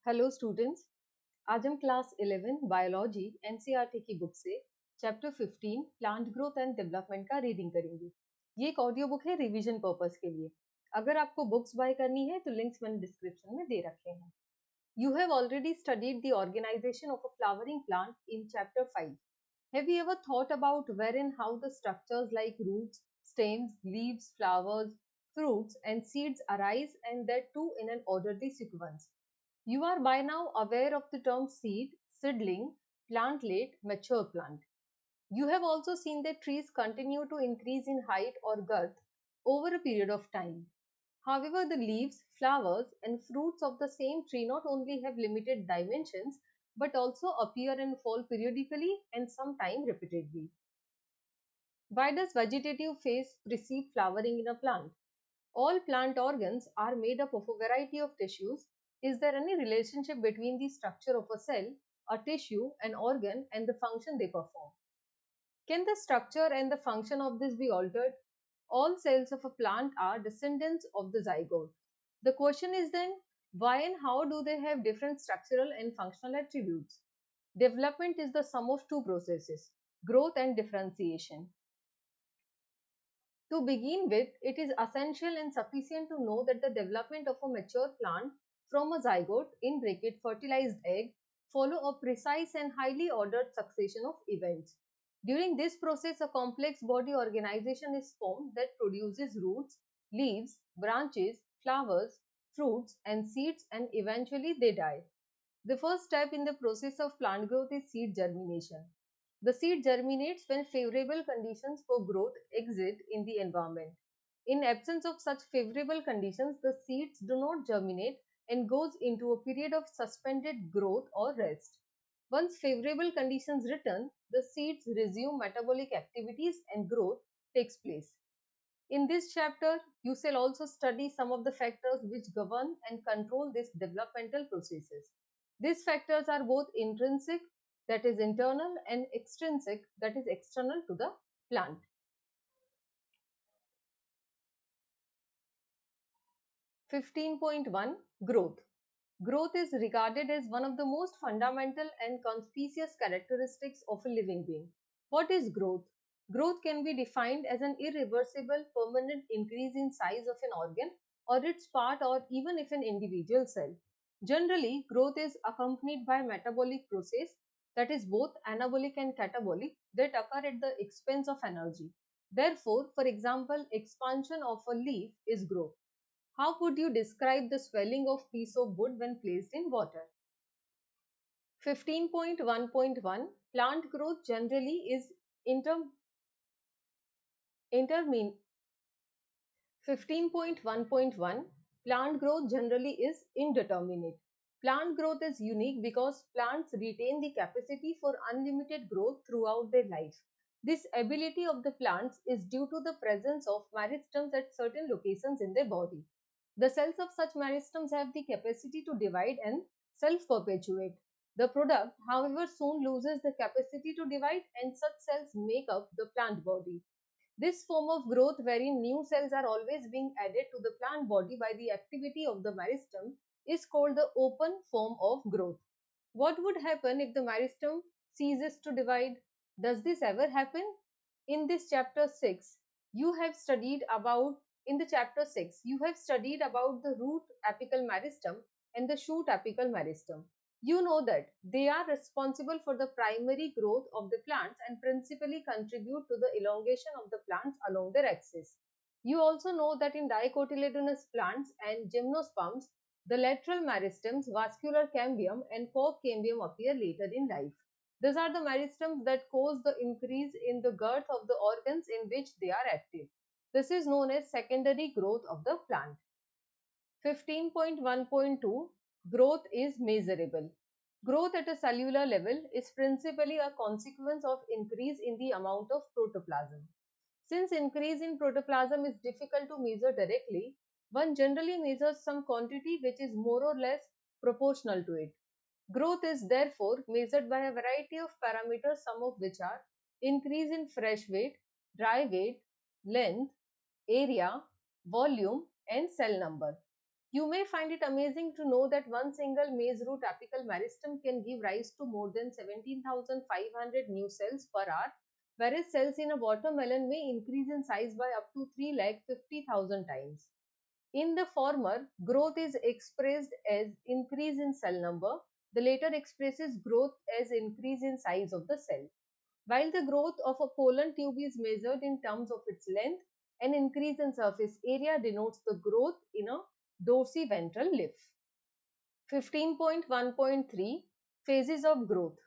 Hello students. आज हम class 11 biology NCERT की बुक से chapter 15 plant growth and development का रीडिंग करेंगे। ये एक ऑडियो बुक है रिवीजन पर्पस के लिए। अगर आपको बुक्स बाय करनी है तो लिंक्स मैंने डिस्क्रिप्शन में दे रखे हैं। You have already studied the organization of a flowering plant in chapter 5. Have you ever thought about where and how the structures like roots, stems, leaves, flowers, fruits, and seeds arise, and that too in an orderly sequence? You are by now aware of the term seed, seedling, plantlet, mature plant. You have also seen that trees continue to increase in height or girth over a period of time. However, the leaves, flowers, and fruits of the same tree not only have limited dimensions but also appear and fall periodically and sometimes repeatedly. Why does vegetative phase precede flowering in a plant? All plant organs are made up of a variety of tissues. Is there any relationship between the structure of a cell, a tissue, an organ, and the function they perform? Can the structure and the function of this be altered? All cells of a plant are descendants of the zygote. The question is then, why and how do they have different structural and functional attributes? Development is the sum of two processes, growth and differentiation. To begin with, it is essential and sufficient to know that the development of a mature plant from a zygote in bracket fertilized egg follow a precise and highly ordered succession of events. During this process, a complex body organization is formed that produces roots, leaves, branches, flowers, fruits, and seeds, and eventually they die. The first step in the process of plant growth is seed germination. The seed germinates when favorable conditions for growth exist in the environment. In absence of such favorable conditions, the seeds do not germinate and goes into a period of suspended growth or rest. Once favorable conditions return, the seeds resume metabolic activities and growth takes place. In this chapter, you shall also study some of the factors which govern and control these developmental processes. These factors are both intrinsic, that is internal, and extrinsic, that is external to the plant. 15.1 Growth. Growth is regarded as one of the most fundamental and conspicuous characteristics of a living being. What is growth? Growth can be defined as an irreversible, permanent increase in size of an organ or its part, or even if an individual cell. Generally, growth is accompanied by metabolic process, that is both anabolic and catabolic, that occur at the expense of energy. Therefore, for example, expansion of a leaf is growth. How would you describe the swelling of piece of wood when placed in water? 15.1.1 Plant growth generally is inter intermin 15.1.1 Plant growth generally is indeterminate. Plant growth is unique because plants retain the capacity for unlimited growth throughout their life. This ability of the plants is due to the presence of meristems at certain locations in their body. The cells of such meristems have the capacity to divide and self-perpetuate. The product, however, soon loses the capacity to divide, and such cells make up the plant body. This form of growth, wherein new cells are always being added to the plant body by the activity of the meristem, is called the open form of growth. What would happen if the meristem ceases to divide? Does this ever happen? In this chapter 6, you have studied about in the chapter 6, you have studied about the root apical meristem and the shoot apical meristem. You know that they are responsible for the primary growth of the plants and principally contribute to the elongation of the plants along their axis. You also know that in dicotyledonous plants and gymnosperms, the lateral meristems, vascular cambium, and cork cambium appear later in life. These are the meristems that cause the increase in the girth of the organs in which they are active. This is known as secondary growth of the plant. 15.1.2 Growth is measurable. Growth at a cellular level is principally a consequence of increase in the amount of protoplasm. Since increase in protoplasm is difficult to measure directly, one generally measures some quantity which is more or less proportional to it. Growth is therefore measured by a variety of parameters, some of which are increase in fresh weight, dry weight, length, area, volume, and cell number. You may find it amazing to know that one single maize root apical meristem can give rise to more than 17,500 new cells per hour, whereas cells in a watermelon may increase in size by up to 3,50,000 times. In the former, growth is expressed as increase in cell number. The latter expresses growth as increase in size of the cell. While the growth of a pollen tube is measured in terms of its length, an increase in surface area denotes the growth in a dorsiventral leaf. 15.1.3 Phases of growth.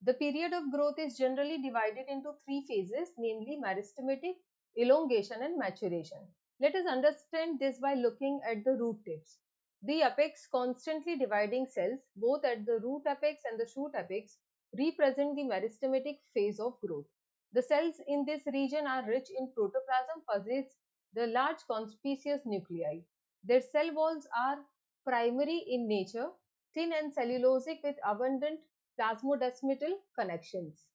The period of growth is generally divided into three phases, namely meristematic, elongation, and maturation. Let us understand this by looking at the root tips. The apex constantly dividing cells, both at the root apex and the shoot apex, represent the meristematic phase of growth. The cells in this region are rich in protoplasm, possess the large conspicuous nuclei. Their cell walls are primary in nature, thin and cellulosic with abundant plasmodesmatal connections.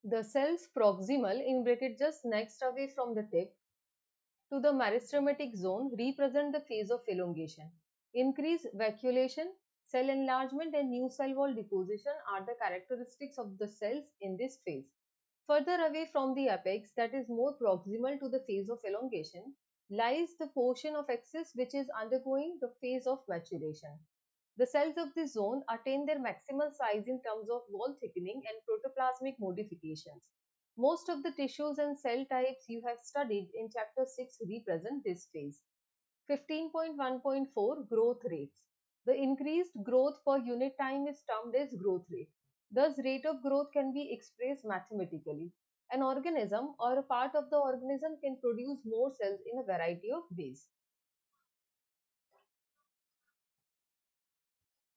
The cells proximal in bracket just next away from the tip to the meristematic zone represent the phase of elongation. Increased vacuolation, cell enlargement and new cell wall deposition are the characteristics of the cells in this phase. Further away from the apex, that is more proximal to the phase of elongation, lies the portion of axis which is undergoing the phase of maturation. The cells of this zone attain their maximal size in terms of wall thickening and protoplasmic modifications. Most of the tissues and cell types you have studied in chapter 6 represent this phase. 15.1.4 Growth rates. The increased growth per unit time is termed as growth rate. Thus, rate of growth can be expressed mathematically. An organism or a part of the organism can produce more cells in a variety of ways.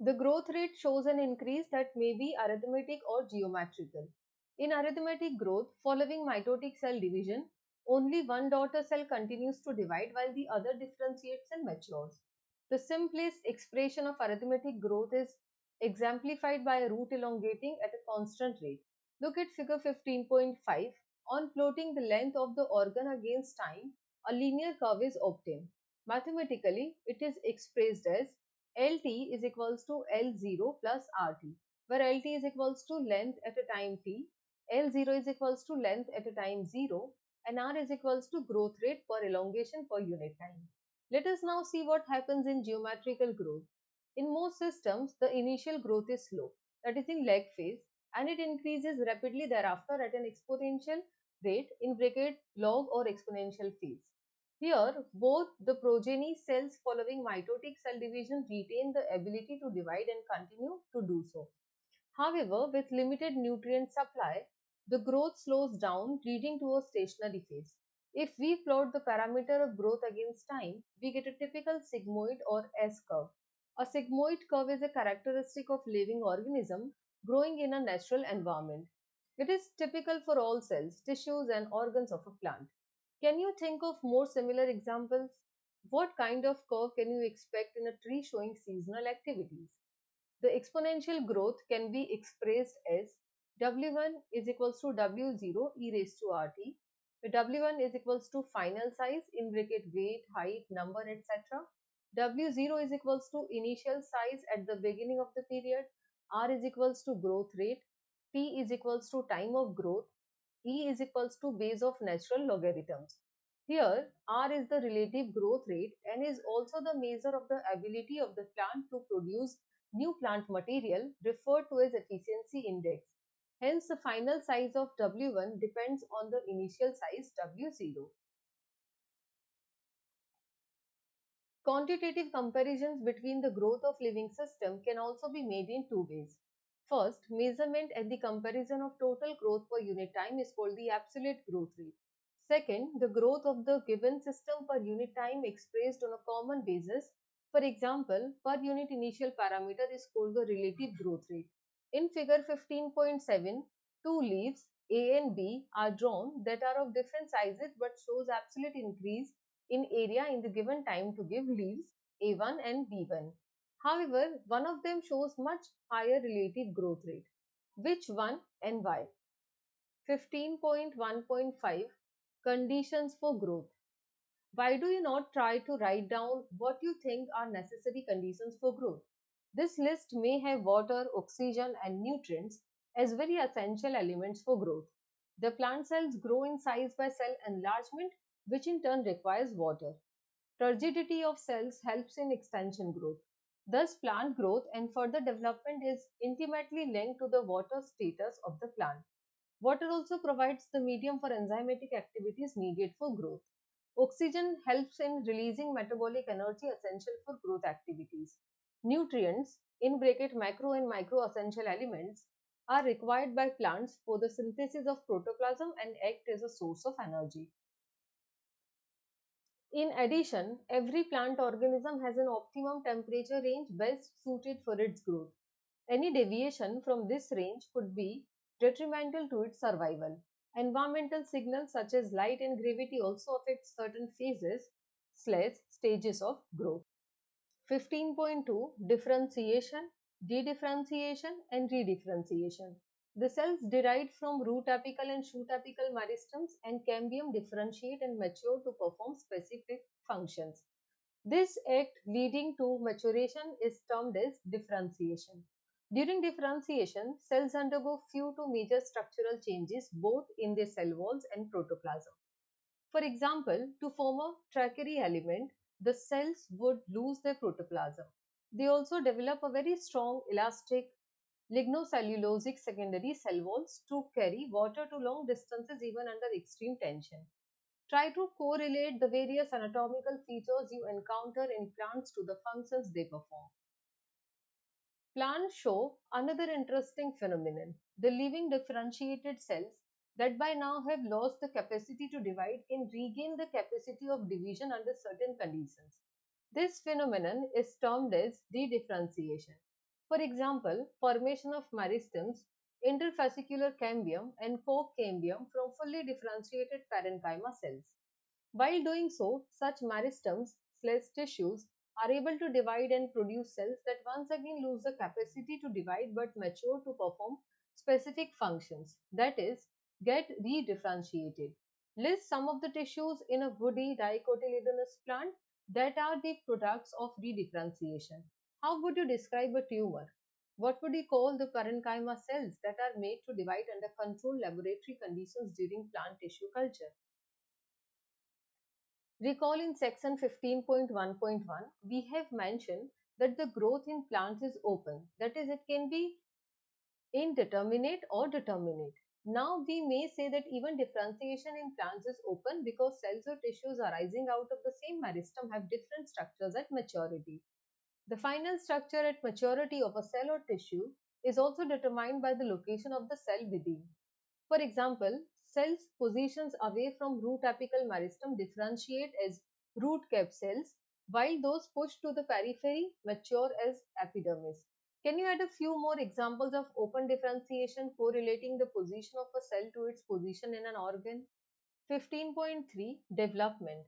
The growth rate shows an increase that may be arithmetic or geometrical. In arithmetic growth, following mitotic cell division, only one daughter cell continues to divide while the other differentiates and matures. The simplest expression of arithmetic growth is exemplified by a root elongating at a constant rate. Look at figure 15.5. On plotting the length of the organ against time, a linear curve is obtained. Mathematically, it is expressed as LT is equals to L0 plus RT, where LT is equals to length at a time t, L0 is equals to length at a time 0, and R is equals to growth rate per elongation per unit time. Let us now see what happens in geometrical growth. In most systems, the initial growth is slow, that is in lag phase, and it increases rapidly thereafter at an exponential rate in bracket log or exponential phase. Here, both the progeny cells following mitotic cell division retain the ability to divide and continue to do so. However, with limited nutrient supply, the growth slows down, leading to a stationary phase. If we plot the parameter of growth against time, we get a typical sigmoid or S curve. A sigmoid curve is a characteristic of living organism growing in a natural environment. It is typical for all cells, tissues, and organs of a plant. Can you think of more similar examples? What kind of curve can you expect in a tree showing seasonal activities? The exponential growth can be expressed as W1 is equals to W0 e raised to RT. The W1 is equals to final size in bracket weight, height, number, etc. W0 is equals to initial size at the beginning of the period. R is equals to growth rate. T is equals to time of growth. E is equals to base of natural logarithms. Here, R is the relative growth rate and is also the measure of the ability of the plant to produce new plant material referred to as efficiency index. Hence, the final size of W1 depends on the initial size W0. Quantitative comparisons between the growth of living system can also be made in two ways. First, measurement and the comparison of total growth per unit time is called the absolute growth rate. Second, the growth of the given system per unit time expressed on a common basis. For example, per unit initial parameter is called the relative growth rate. In figure 15.7, two leaves A and B are drawn that are of different sizes but shows absolute increase in area in the given time to give leaves A1 and B1. However, one of them shows much higher relative growth rate. Which one and why? 15.1.5 Conditions for growth. Why do you not try to write down what you think are necessary conditions for growth? This list may have water, oxygen, and nutrients as very essential elements for growth. The plant cells grow in size by cell enlargement, which in turn requires water. Turgidity of cells helps in extension growth. Thus, plant growth and further development is intimately linked to the water status of the plant. Water also provides the medium for enzymatic activities needed for growth. Oxygen helps in releasing metabolic energy essential for growth activities. Nutrients, in bracket macro and micro essential elements, are required by plants for the synthesis of protoplasm and act as a source of energy. In addition, every plant organism has an optimum temperature range best suited for its growth. Any deviation from this range could be detrimental to its survival. Environmental signals such as light and gravity also affect certain phases/stages of growth. 15.2 Differentiation, dedifferentiation, and redifferentiation. The cells derived from root apical and shoot apical meristems and cambium differentiate and mature to perform specific functions. This act leading to maturation is termed as differentiation. During differentiation, cells undergo few to major structural changes both in their cell walls and protoplasm. For example, to form a trachary element, the cells would lose their protoplasm. They also develop a very strong elastic lignocellulosic secondary cell walls to carry water to long distances even under extreme tension. Try to correlate the various anatomical features you encounter in plants to the functions they perform. Plants show another interesting phenomenon. The living differentiated cells that by now have lost the capacity to divide can regain the capacity of division under certain conditions. This phenomenon is termed as dedifferentiation. For example, formation of meristems, interfascicular cambium, and cork cambium from fully differentiated parenchyma cells. While doing so, such meristems/tissues are able to divide and produce cells that once again lose the capacity to divide but mature to perform specific functions, that is, get redifferentiated. List some of the tissues in a woody dicotyledonous plant that are the products of redifferentiation. How would you describe a tumor? What would you call the parenchyma cells that are made to divide under controlled laboratory conditions during plant tissue culture? Recall in section 15.1.1, we have mentioned that the growth in plants is open, that is, it can be indeterminate or determinate. Now, we may say that even differentiation in plants is open because cells or tissues arising out of the same meristem have different structures at maturity. The final structure at maturity of a cell or tissue is also determined by the location of the cell within. For example, cells positions away from root apical meristem differentiate as root cap cells, while those pushed to the periphery mature as epidermis. Can you add a few more examples of open differentiation correlating the position of a cell to its position in an organ? 15.3 Development.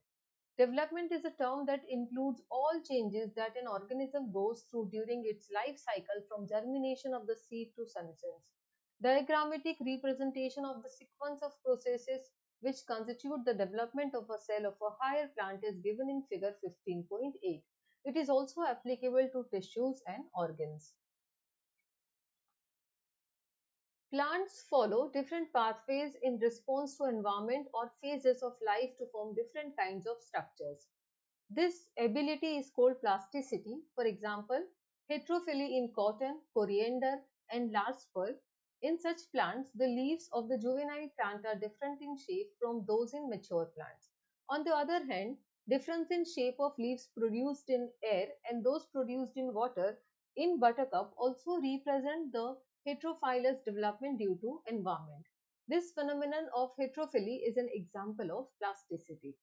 Development is a term that includes all changes that an organism goes through during its life cycle from germination of the seed to senescence. Diagrammatic representation of the sequence of processes which constitute the development of a cell of a higher plant is given in figure 15.8. It is also applicable to tissues and organs. Plants follow different pathways in response to environment or phases of life to form different kinds of structures. This ability is called plasticity. For example, heterophyly in cotton, coriander, and larkspur. In such plants, the leaves of the juvenile plant are different in shape from those in mature plants. On the other hand, difference in shape of leaves produced in air and those produced in water in buttercup also represent the heterophilous development due to environment. This phenomenon of heterophily is an example of plasticity.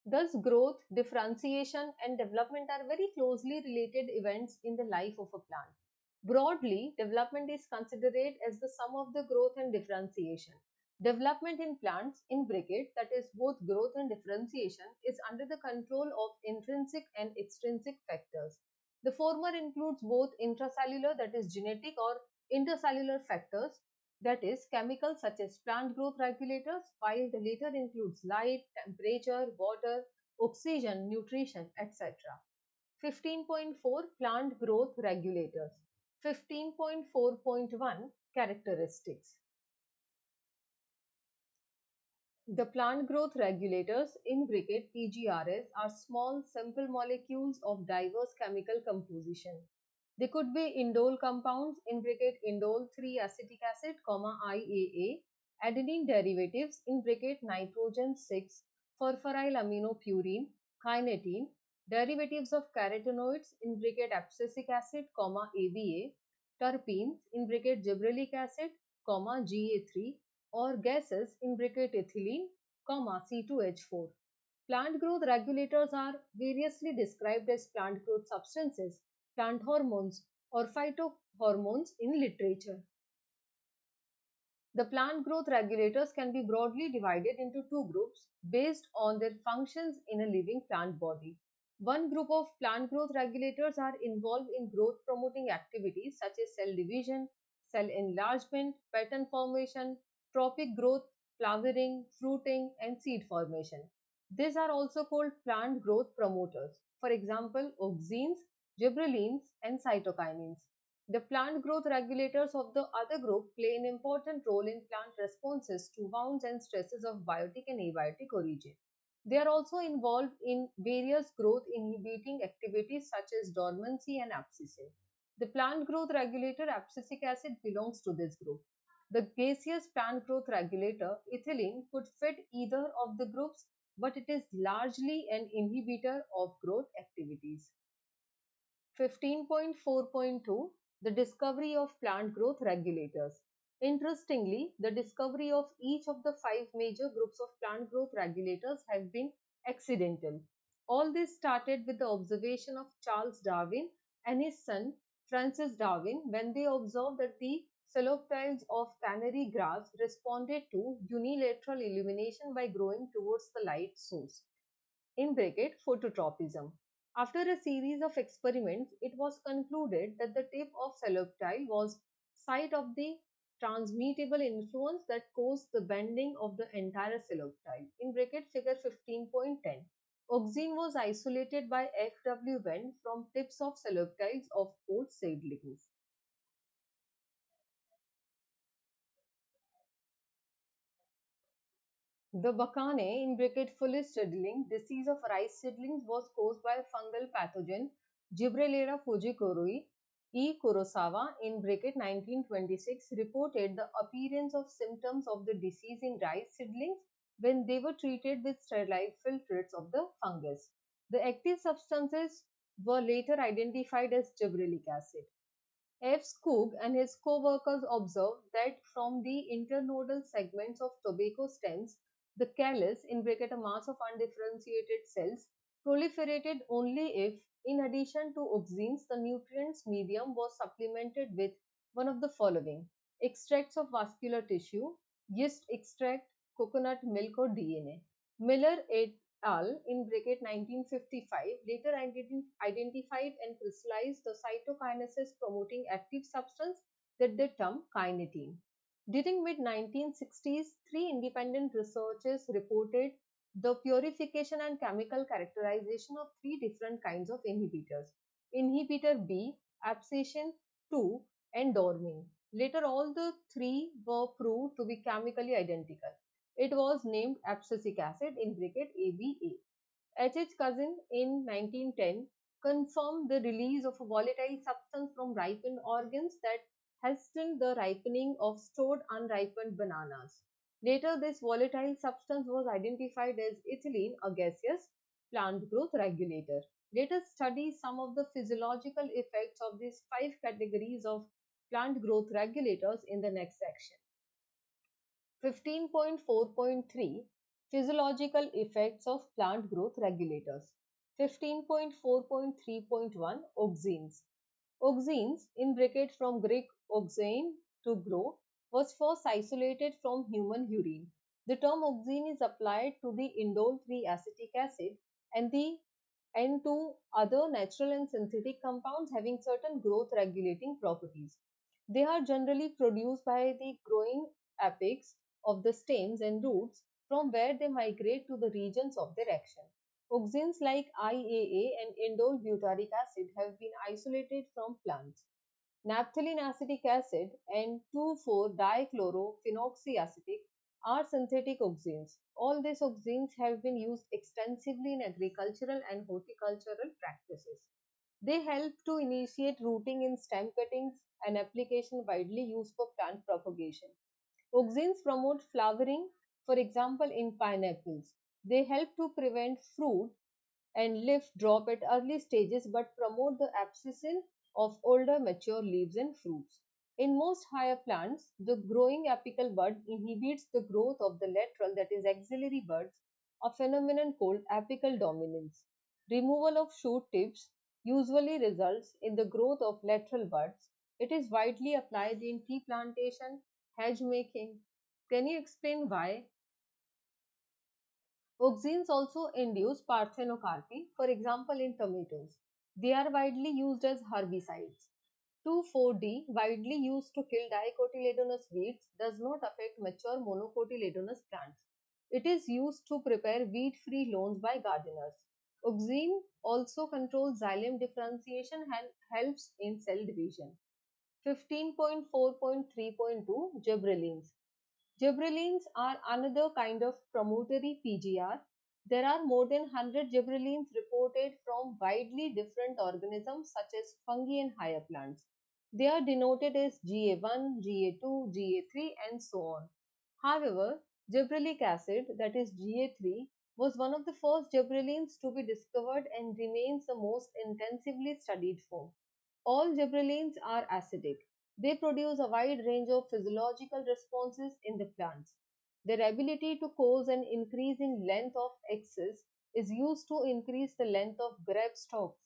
Thus, growth, differentiation, and development are very closely related events in the life of a plant. Broadly, development is considered as the sum of the growth and differentiation. Development in plants, in bracket, that is both growth and differentiation, is under the control of intrinsic and extrinsic factors. The former includes both intracellular, that is genetic or intercellular factors, That is, chemicals such as plant growth regulators, while the latter includes light, temperature, water, oxygen, nutrition, etc. 15.4 Plant growth regulators. 15.4.1 Characteristics. The plant growth regulators in bracket PGRS are small simple molecules of diverse chemical composition. They could be indole compounds in bracket indole 3 acetic acid, IAA, adenine derivatives in bracket nitrogen 6, furfuryl aminopurine, kinetin, derivatives of carotenoids in bracket abscisic acid, ABA, terpenes in bracket gibberellic acid, GA3, or gases in bracket ethylene, C2H4. Plant growth regulators are variously described as plant growth substances, plant hormones, or phytohormones in literature. The plant growth regulators can be broadly divided into two groups based on their functions in a living plant body. One group of plant growth regulators are involved in growth promoting activities such as cell division, cell enlargement, pattern formation, trophic growth, flowering, fruiting, and seed formation. These are also called plant growth promoters. For example, auxins, gibberellins, and cytokinins. The plant growth regulators of the other group play an important role in plant responses to wounds and stresses of biotic and abiotic origin. They are also involved in various growth inhibiting activities such as dormancy and abscission. The plant growth regulator abscisic acid belongs to this group. The gaseous plant growth regulator ethylene could fit either of the groups, but it is largely an inhibitor of growth activities. 15.4.2 The discovery of plant growth regulators. Interestingly, the discovery of each of the five major groups of plant growth regulators have been accidental. All this started with the observation of Charles Darwin and his son Francis Darwin when they observed that the coleoptiles of canary grass responded to unilateral illumination by growing towards the light source in bracket phototropism. After a series of experiments, it was concluded that the tip of coleoptile was site of the transmittable influence that caused the bending of the entire coleoptile. In bracket figure 15.10, auxine was isolated by F.W. Wendt from tips of coleoptiles of oat seedlings. The Bakane in bracket foolish seedling disease of rice seedlings was caused by fungal pathogen Gibberella fujikuroi. E. Kurosawa in bracket 1926 reported the appearance of symptoms of the disease in rice seedlings when they were treated with sterile filtrates of the fungus. The active substances were later identified as gibberellic acid. F. Skoog and his co-workers observed that from the internodal segments of tobacco stems, the callus, in bracket a mass of undifferentiated cells, proliferated only if, in addition to auxins, the nutrients medium was supplemented with one of the following: extracts of vascular tissue, yeast extract, coconut milk, or DNA. Miller et al. In bracket 1955 later identified and crystallized the cytokinesis promoting active substance that they term kinetin. During mid-1960s, three independent researchers reported the purification and chemical characterization of three different kinds of inhibitors: inhibitor B, abscission 2, and dormine. Later, all the three were proved to be chemically identical. It was named abscisic acid in bracket ABA. H. Cousin in 1910 confirmed the release of a volatile substance from ripened organs that hastened the ripening of stored unripened bananas. Later, this volatile substance was identified as ethylene, a gaseous plant growth regulator. Let us study some of the physiological effects of these five categories of plant growth regulators in the next section. 15.4.3 Physiological effects of plant growth regulators. 15.4.3.1 Auxins. Auxins, in bracket from Greek auxein, to grow, was first isolated from human urine. The term auxin is applied to the indole 3 acetic acid and to other natural and synthetic compounds having certain growth regulating properties. They are generally produced by the growing apex of the stems and roots from where they migrate to the regions of their action. Auxins like IAA and indole butyric acid have been isolated from plants. Naphthalene acetic acid and 2,4-dichlorophenoxyacetic are synthetic auxins. All these auxins have been used extensively in agricultural and horticultural practices. They help to initiate rooting in stem cuttings, an application widely used for plant propagation. Auxins promote flowering, for example, in pineapples. They help to prevent fruit and leaf drop at early stages but promote the abscission of older mature leaves and fruits. In most higher plants, the growing apical bud inhibits the growth of the lateral, that is axillary buds, a phenomenon called apical dominance. Removal of shoot tips usually results in the growth of lateral buds. It is widely applied in tea plantation, hedge making. Can you explain why? Auxins also induce parthenocarpy, for example in tomatoes. They are widely used as herbicides. 2,4-D, widely used to kill dicotyledonous weeds, does not affect mature monocotyledonous plants. It is used to prepare weed-free lawns by gardeners. Auxin also controls xylem differentiation and helps in cell division. 15.4.3.2 Gibberellins. Gibberellins are another kind of promontory PGR. There are more than 100 gibberellins reported from widely different organisms such as fungi and higher plants. They are denoted as GA1, GA2, GA3 and so on. However, gibberellic acid, that is GA3, was one of the first gibberellins to be discovered and remains the most intensively studied form. All gibberellins are acidic. They produce a wide range of physiological responses in the plants. Their ability to cause an increase in length of axis is used to increase the length of grape stalks.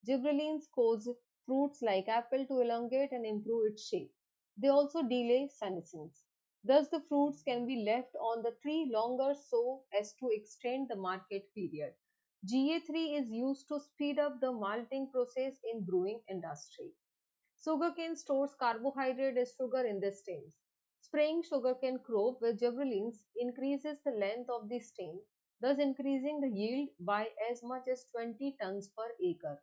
Gibberellins cause fruits like apple to elongate and improve its shape. They also delay senescence. Thus, the fruits can be left on the tree longer so as to extend the market period. GA3 is used to speed up the malting process in brewing industry. Sugarcane stores carbohydrate as sugar in the stems. Spraying sugarcane crop with gibberellins increases the length of the stem, thus increasing the yield by as much as 20 tons per acre.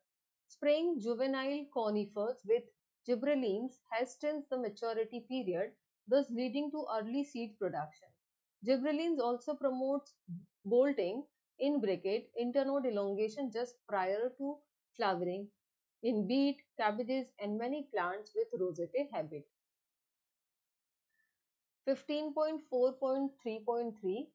Spraying juvenile conifers with gibberellins hastens the maturity period, thus leading to early seed production. Gibberellins also promotes bolting in bracket internode elongation just prior to flowering in beet, cabbages, and many plants with rosette habit. 15.4.3.3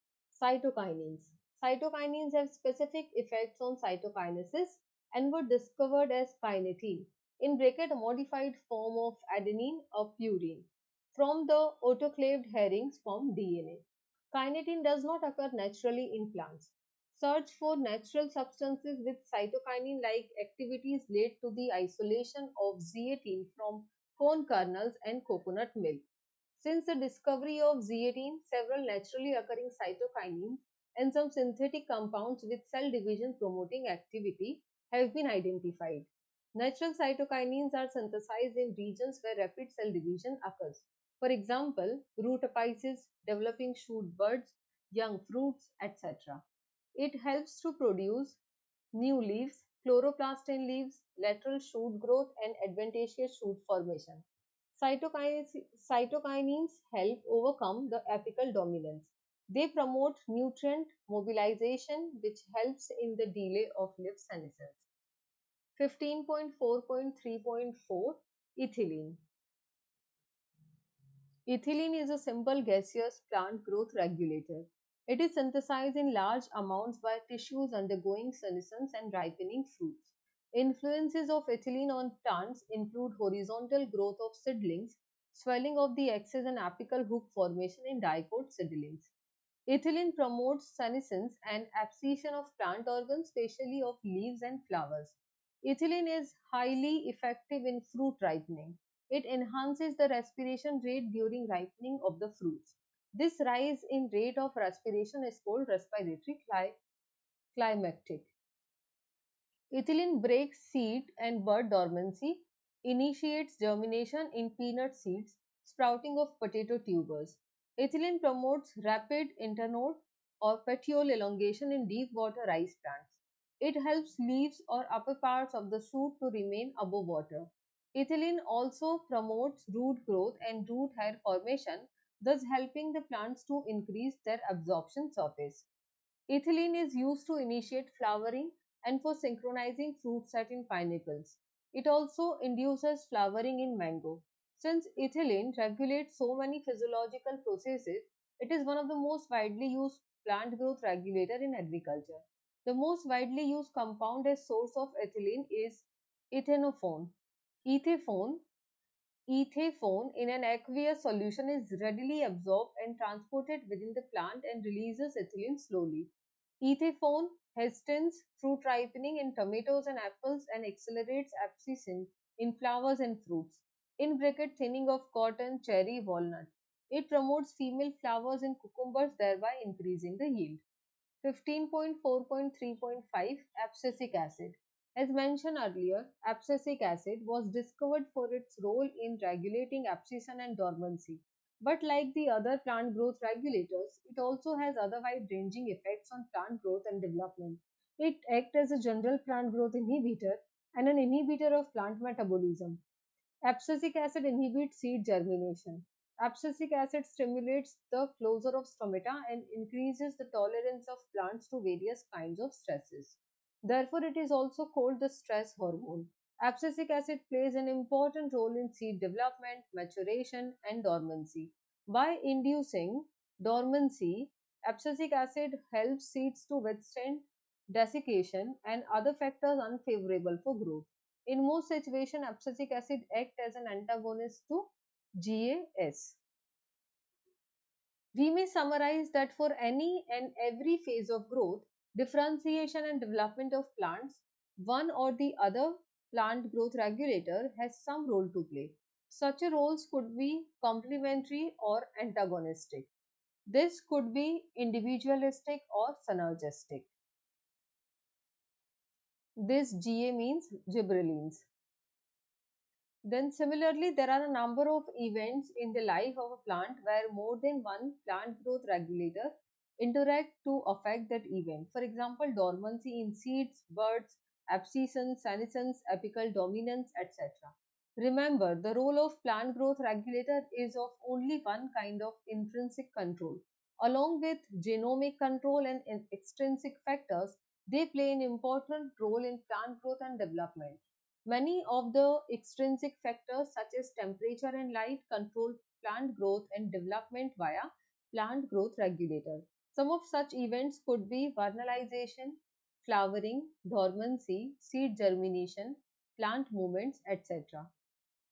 Cytokinins. Cytokinins have specific effects on cytokinesis and were discovered as kinetin, in bracket a modified form of adenine or purine, from the autoclaved herrings from DNA. Kinetin does not occur naturally in plants. Search for natural substances with cytokinin-like activities led to the isolation of zeatin from corn kernels and coconut milk. Since the discovery of zeatin, several naturally occurring cytokinins and some synthetic compounds with cell division promoting activity have been identified. Natural cytokinins are synthesized in regions where rapid cell division occurs. For example, root apices, developing shoot buds, young fruits, etc. It helps to produce new leaves, chloroplast in leaves, lateral shoot growth, and adventitious shoot formation. Cytokinins help overcome the apical dominance. They promote nutrient mobilization, which helps in the delay of leaf senescence. 15.4.3.4 Ethylene. Ethylene is a simple gaseous plant growth regulator. It is synthesized in large amounts by tissues undergoing senescence and ripening fruits. Influences of ethylene on plants include horizontal growth of seedlings, swelling of the axis and apical hook formation in dicot seedlings. Ethylene promotes senescence and abscission of plant organs, especially of leaves and flowers. Ethylene is highly effective in fruit ripening. It enhances the respiration rate during ripening of the fruits. This rise in rate of respiration is called respiratory climactic. Ethylene breaks seed and bud dormancy initiates germination in peanut seeds, sprouting of potato tubers. Ethylene promotes rapid internode or petiole elongation in deep water rice plants. It helps leaves or upper parts of the shoot to remain above water. Ethylene also promotes root growth and root hair formation, thus helping the plants to increase their absorption surface. Ethylene is used to initiate flowering and for synchronizing fruit set in pineapples. It also induces flowering in mango. Since ethylene regulates so many physiological processes, it is one of the most widely used plant growth regulator in agriculture. The most widely used compound as source of ethylene is ethanophone. Ethaphone Ethaphone in an aqueous solution is readily absorbed and transported within the plant and releases ethylene slowly. Ethaphone hastens fruit ripening in tomatoes and apples and accelerates abscission in flowers and fruits. In bracket thinning of cotton, cherry, walnut. It promotes female flowers in cucumbers, thereby increasing the yield. 15.4.3.5 Abscisic acid. As mentioned earlier, abscisic acid was discovered for its role in regulating abscission and dormancy. But like the other plant growth regulators, it also has other wide ranging effects on plant growth and development. It acts as a general plant growth inhibitor and an inhibitor of plant metabolism. Abscisic acid inhibits seed germination. Abscisic acid stimulates the closure of stomata and increases the tolerance of plants to various kinds of stresses. Therefore, it is also called the stress hormone. Abscisic acid plays an important role in seed development, maturation, and dormancy. By inducing dormancy, abscisic acid helps seeds to withstand desiccation and other factors unfavorable for growth. In most situations, abscisic acid acts as an antagonist to GAS. We may summarize that for any and every phase of growth, differentiation and development of plants, one or the other plant growth regulator has some role to play. Such roles could be complementary or antagonistic. This could be individualistic or synergistic. This GA means gibberellins. Then similarly, there are a number of events in the life of a plant where more than one plant growth regulator interact to affect that event. For example, dormancy in seeds, buds, abscission, senescence, apical dominance, etc. Remember, the role of plant growth regulator is of only one kind of intrinsic control. Along with genomic control and extrinsic factors, they play an important role in plant growth and development. Many of the extrinsic factors such as temperature and light control plant growth and development via plant growth regulator. Some of such events could be vernalization, flowering, dormancy, seed germination, plant movements, etc.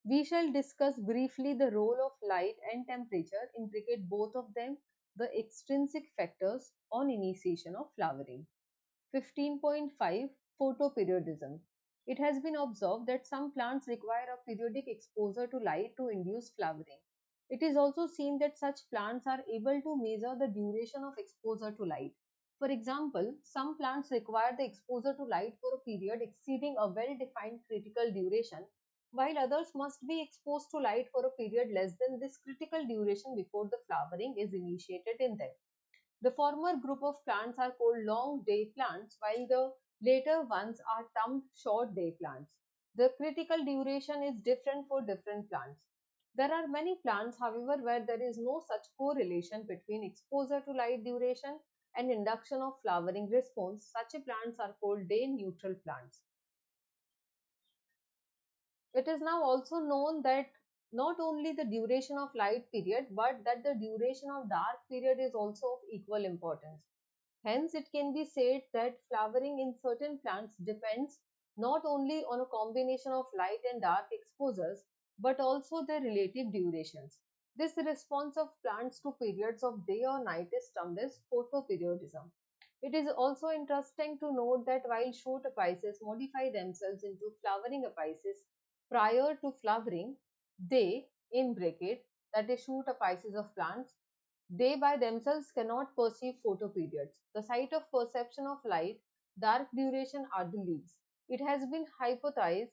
We shall discuss briefly the role of light and temperature, implicate both of them, the extrinsic factors on initiation of flowering. 15.5 Photoperiodism. It has been observed that some plants require a periodic exposure to light to induce flowering. It is also seen that such plants are able to measure the duration of exposure to light. For example, some plants require the exposure to light for a period exceeding a well defined critical duration, while others must be exposed to light for a period less than this critical duration before the flowering is initiated in them. The former group of plants are called long day plants, while the later ones are termed short day plants. The critical duration is different for different plants. There are many plants, however, where there is no such correlation between exposure to light duration and induction of flowering response. Such plants are called day neutral plants. It is now also known that not only the duration of light period, but that the duration of dark period is also of equal importance. Hence, it can be said that flowering in certain plants depends not only on a combination of light and dark exposures, but also their relative durations. This response of plants to periods of day or night is termed as photoperiodism. It is also interesting to note that while shoot apices modify themselves into flowering apices prior to flowering, they, in bracket, that is shoot apices of plants, they by themselves cannot perceive photoperiods. The site of perception of light, dark duration are the leaves. It has been hypothesized,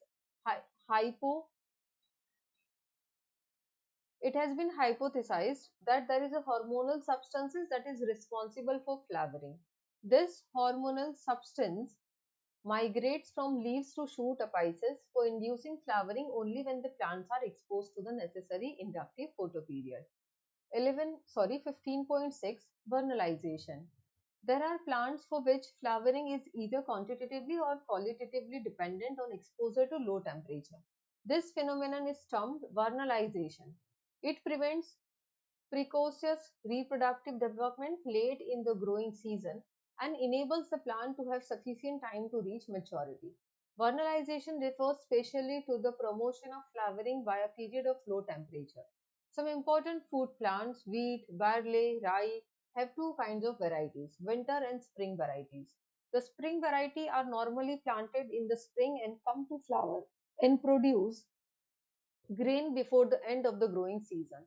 It has been hypothesized that there is a hormonal substance that is responsible for flowering. This hormonal substance migrates from leaves to shoot apices for inducing flowering only when the plants are exposed to the necessary inductive photoperiod. 15.6 Vernalization. There are plants for which flowering is either quantitatively or qualitatively dependent on exposure to low temperature. This phenomenon is termed vernalization. It prevents precocious reproductive development late in the growing season and enables the plant to have sufficient time to reach maturity. Vernalization refers specially to the promotion of flowering by a period of low temperature. Some important food plants, wheat, barley, rye, have two kinds of varieties, winter and spring varieties. The spring variety are normally planted in the spring and come to flower and produce grain before the end of the growing season.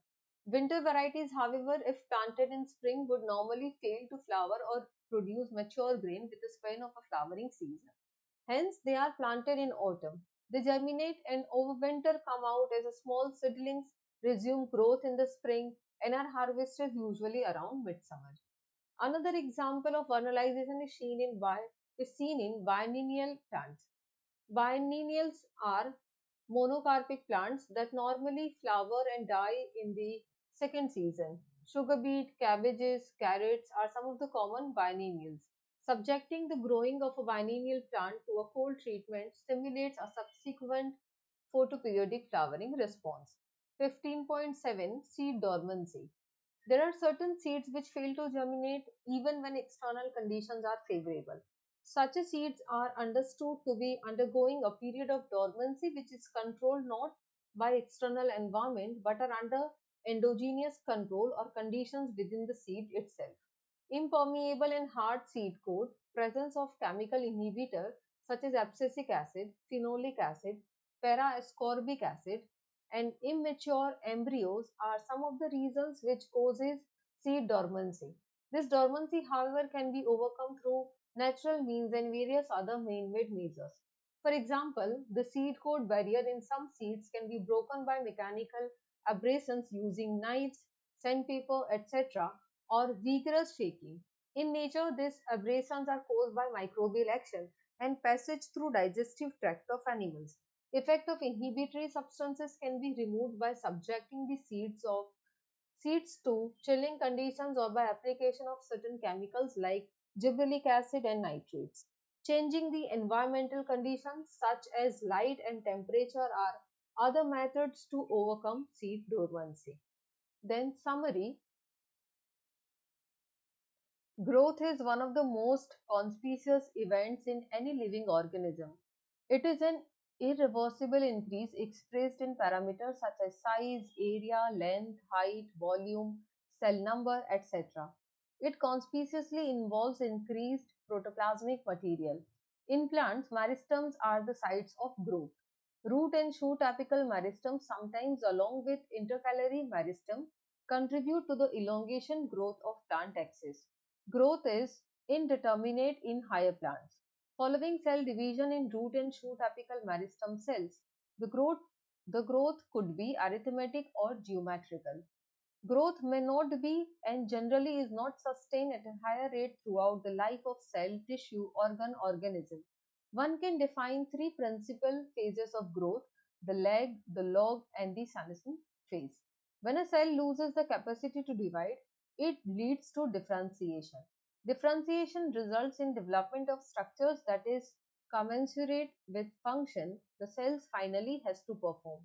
Winter varieties, however, if planted in spring, would normally fail to flower or produce mature grain with the span of a flowering season. Hence, they are planted in autumn. They germinate and overwinter, come out as a small seedlings, resume growth in the spring, and are harvested usually around midsummer. Another example of vernalization is seen in biennial plants. Biennials are monocarpic plants that normally flower and die in the second season. Sugar beet, cabbages, carrots are some of the common biennials. Subjecting the growing of a biennial plant to a cold treatment stimulates a subsequent photoperiodic flowering response. 15.7 Seed dormancy. There are certain seeds which fail to germinate even when external conditions are favorable. Such seeds are understood to be undergoing a period of dormancy which is controlled not by external environment but are under endogenous control or conditions within the seed itself. Impermeable and hard seed coat, presence of chemical inhibitor such as abscisic acid, phenolic acid, para-ascorbic acid, and immature embryos are some of the reasons which causes seed dormancy. This dormancy, however, can be overcome through natural means and various other man-made measures. For example, the seed coat barrier in some seeds can be broken by mechanical abrasions using knives, sandpaper, etc., or vigorous shaking. In nature, these abrasions are caused by microbial action and passage through digestive tract of animals. Effect of inhibitory substances can be removed by subjecting the seeds to chilling conditions or by application of certain chemicals like gibberellic acid and nitrates. Changing the environmental conditions such as light and temperature are other methods to overcome seed dormancy. Then summary. Growth is one of the most conspicuous events in any living organism. It is an irreversible increase expressed in parameters such as size, area, length, height, volume, cell number, etc. It conspicuously involves increased protoplasmic material. In plants, meristems are the sites of growth. Root and shoot apical meristem, sometimes along with intercalary meristem, contribute to the elongation growth of plant axis. Growth is indeterminate in higher plants. Following cell division in root and shoot apical meristem cells, the growth, the growth could be arithmetic or geometrical. Growth may not be and generally is not sustained at a higher rate throughout the life of cell, tissue, organ, organism. One can define three principal phases of growth: the lag, the log, and the senescent phase. When a cell loses the capacity to divide, it leads to differentiation. Differentiation results in development of structures that is commensurate with function the cells finally has to perform.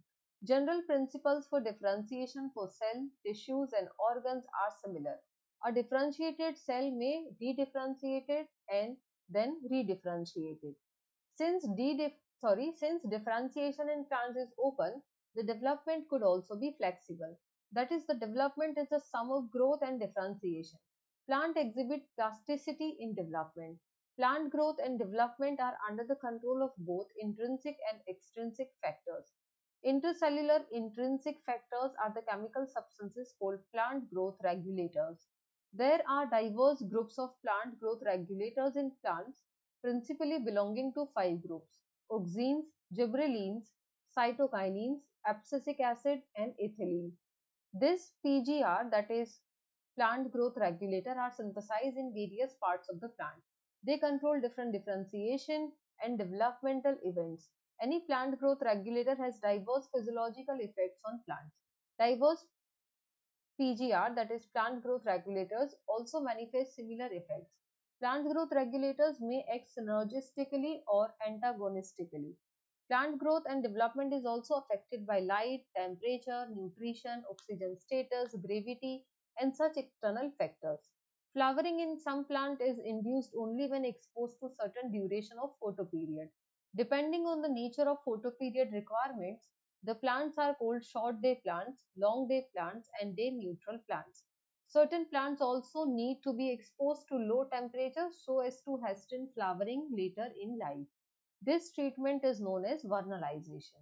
General principles for differentiation for cell, tissues, and organs are similar. A differentiated cell may be differentiated and then redifferentiated. Since differentiation in plants is open, the development could also be flexible. That is, the development is the sum of growth and differentiation. Plant exhibit plasticity in development. Plant growth and development are under the control of both intrinsic and extrinsic factors. Intercellular intrinsic factors are the chemical substances called plant growth regulators. There are diverse groups of plant growth regulators in plants, principally belonging to five groups: auxins, gibberellins, cytokinins, abscisic acid, and ethylene. This PGR, that is plant growth regulator, are synthesized in various parts of the plant. They control different differentiation and developmental events. Any plant growth regulator has diverse physiological effects on plants. Diverse PGR, that is plant growth regulators, also manifest similar effects. Plant growth regulators may act synergistically or antagonistically. Plant growth and development is also affected by light, temperature, nutrition, oxygen status, gravity, and such external factors. Flowering in some plant is induced only when exposed to certain duration of photoperiod. Depending on the nature of photoperiod requirements, the plants are called short day plants, long day plants, and day neutral plants. Certain plants also need to be exposed to low temperatures so as to hasten flowering later in life. This treatment is known as vernalization.